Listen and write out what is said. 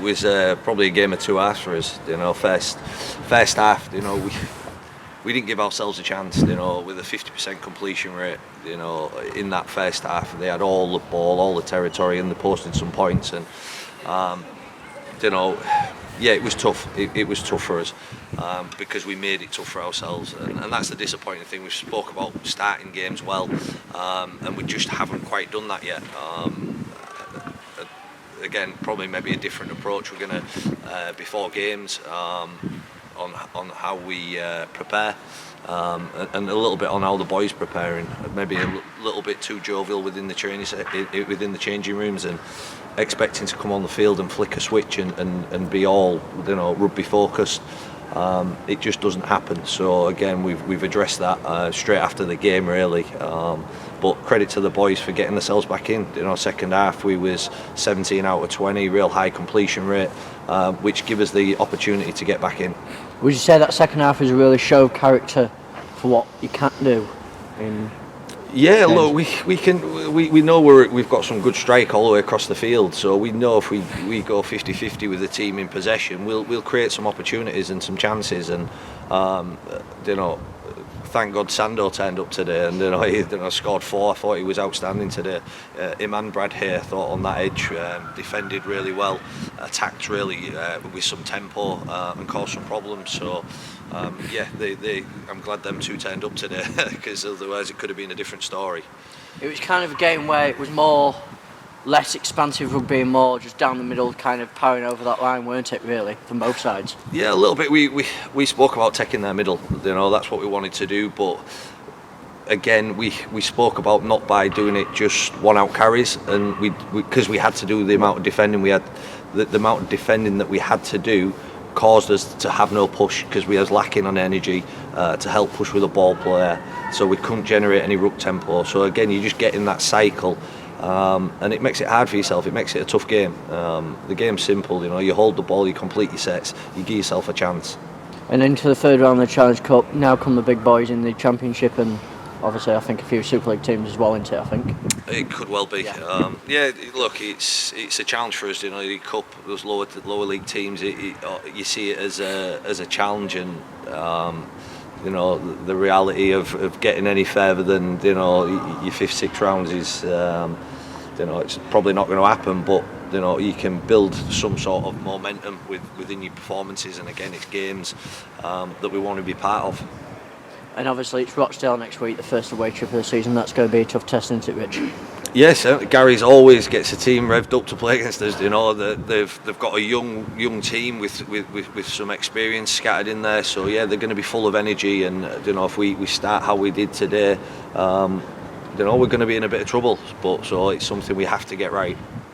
was probably a game of two halves for us. First half, we didn't give ourselves a chance. With a 50% completion rate, in that first half, they had all the ball, all the territory, and they posted some points. And it was tough. It was tough for us because we made it tough for ourselves, and that's the disappointing thing. We spoke about starting games well, and we just haven't quite done that yet. Again, probably maybe a different approach. We're going to before games on how we prepare. And a little bit on how the boys preparing. Maybe a little bit too jovial within the changing rooms, and expecting to come on the field and flick a switch and be all rugby focused. It just doesn't happen. So again, we've addressed that straight after the game, really. But credit to the boys for getting themselves back in. Second half we was 17 out of 20, real high completion rate, which give us the opportunity to get back in. Would you say that second half is a really show of character for what you can't do? Yeah, look, we know we've got some good strike all the way across the field, so we know if we go 50-50 with the team in possession, we'll create some opportunities and some chances. And thank God Sando turned up today, and he scored 4. I thought he was outstanding today. Him and Brad here, thought on that edge, defended really well, attacked really with some tempo, and caused some problems. So I'm glad them two turned up today because otherwise it could have been a different story. It was kind of a game where it was less expansive rugby and more just down the middle, kind of powering over that line, weren't it, really, from both sides? Yeah, a little bit. We spoke about taking their middle, that's what we wanted to do, but again, we spoke about not by doing it just one out carries, and because we had to do the amount of defending we had, the amount of defending that we had to do caused us to have no push because we was lacking on energy to help push with a ball player, so we couldn't generate any ruck tempo. So again, you just get in that cycle. And it makes it hard for yourself. It makes it a tough game. The game's simple, you hold the ball, you complete your sets, you give yourself a chance. And into the third round of the Challenge Cup, now come the big boys in the Championship, and obviously I think a few Super League teams as well, isn't it, I think? It could well be. Yeah, look, it's a challenge for us, the Cup, those lower league teams, you see it as a challenge, and the reality of getting any further than your 5th, 6th rounds is it's probably not going to happen, but you can build some sort of momentum within your performances, and again, it's games that we want to be part of. And obviously it's Rochdale next week, the first away trip of the season. That's going to be a tough test, isn't it, Rich? Yes, Gary's always gets a team revved up to play against us. They've got a young team with some experience scattered in there. So yeah, they're going to be full of energy. And if we start how we did today, we're going to be in a bit of trouble. But so it's something we have to get right.